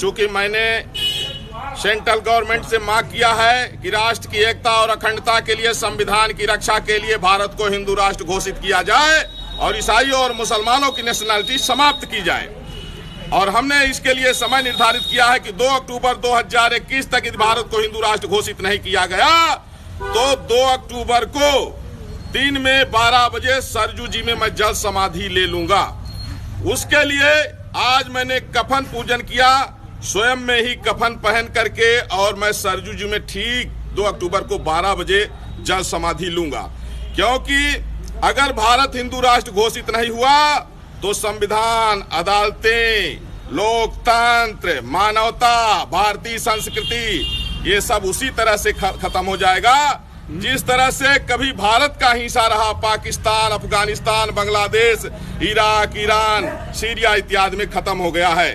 चूंकि मैंने central government से मांग किया है कि राष्ट्र की एकता और अखंडता के लिए, संविधान की रक्षा के लिए भारत को हिंदू राष्ट्र घोषित किया जाए और ईसाइयों और मुसलमानों की नेशनलिटी समाप्त की जाए, और हमने इसके लिए समय निर्धारित किया है कि 2 अक्टूबर 2021 तक यदि भारत को हिंदू राष्ट्र घोषित नहीं किया गया तो 2 अक्टूबर को दिन में 12 बजे सरजू जी में मैं जल समाधि ले लूंगा। उसके लिए आज मैंने कफन पूजन किया, स्वयं में ही कफन पहन करके, और मैं सरजू जी में ठीक 2 अक्टूबर को 12 बजे जल समाधि लूंगा। क्योंकि अगर भारत हिंदू राष्ट्र घोषित नहीं हुआ तो संविधान, अदालतें, लोकतंत्र, मानवता, भारतीय संस्कृति, ये सब उसी तरह से खत्म हो जाएगा जिस तरह से कभी भारत का हिस्सा रहा Pakistan, Afghanistan, Bangladesh, Iraq, Iran, Syria इत्यादि में खत्म हो गया है।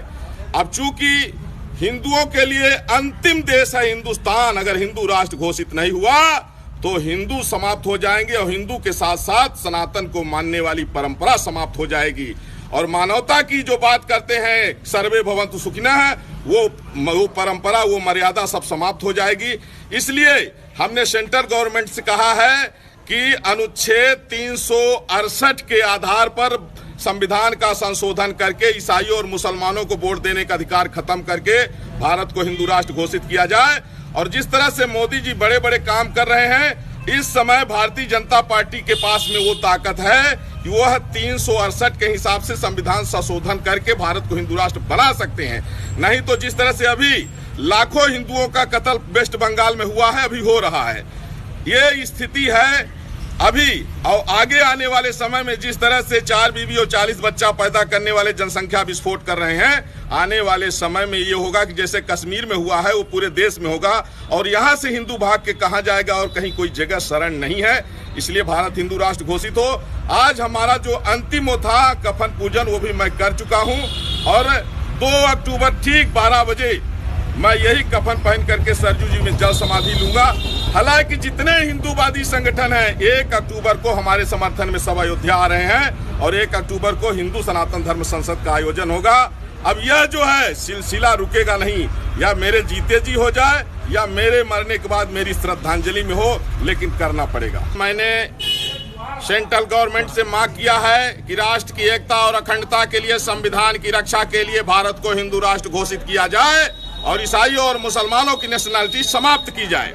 अब चूंकि हिंदुओं के लिए अंतिम देश है हिंदुस्तान, अगर हिंदू राष्ट्र घोषित नहीं हुआ तो हिंदू समाप्त हो जाएंगे और हिंदू के साथ साथ सनातन को मानने वाली परंपरा समाप्त हो जाएगी। और मानवता की जो बात करते हैं, सर्वे भवन्तु सुखिनः, वो परंपरा, वो मर्यादा सब समाप्त हो जाएगी। इसलिए हमने सेंट्रल गवर्नमेंट से कहा है कि अनुच्छेद 368 के आधार पर संविधान का संशोधन करके ईसाइयों और मुसलमानों को वोट देने का अधिकार खत्म करके भारत को हिंदू राष्ट्र घोषित किया जाए। और जिस तरह से मोदी जी बड़े बड़े काम कर रहे हैं, इस समय भारतीय जनता पार्टी के पास में वो ताकत है कि वह 368 के हिसाब से संविधान संशोधन करके भारत को हिंदू राष्ट्र बना सकते हैं। नहीं तो जिस तरह से अभी लाखों हिंदुओं का कत्ल वेस्ट बंगाल में हुआ है, अभी हो रहा है, ये स्थिति है अभी। और आगे आने वाले समय में जिस तरह से 4 बीवी और 40 बच्चा पैदा करने वाले जनसंख्या विस्फोट कर रहे हैं, आने वाले समय में ये होगा कि जैसे कश्मीर में हुआ है वो पूरे देश में होगा, और यहाँ से हिंदू भाग के कहाँ जाएगा और कहीं कोई जगह शरण नहीं है। इसलिए भारत हिंदू राष्ट्र घोषित हो। आज हमारा जो अंतिम था कफन पूजन, वो भी मैं कर चुका हूँ, और 2 अक्टूबर ठीक 12 बजे मैं यही कफन पहन करके सरजू जी में जल समाधि लूंगा। हालांकि जितने हिंदूवादी संगठन हैं, 1 अक्टूबर को हमारे समर्थन में सब अयोध्या आ रहे हैं, और 1 अक्टूबर को हिंदू सनातन धर्म संसद का आयोजन होगा। अब यह जो है सिलसिला रुकेगा नहीं, या मेरे जीते जी हो जाए या मेरे मरने के बाद मेरी श्रद्धांजलि में हो, लेकिन करना पड़ेगा। मैंने सेंट्रल गवर्नमेंट से मांग किया है कि राष्ट्र की एकता और अखंडता के लिए, संविधान की रक्षा के लिए भारत को हिंदू राष्ट्र घोषित किया जाए और ईसाइयों और मुसलमानों की नेशनलिटी समाप्त की जाए।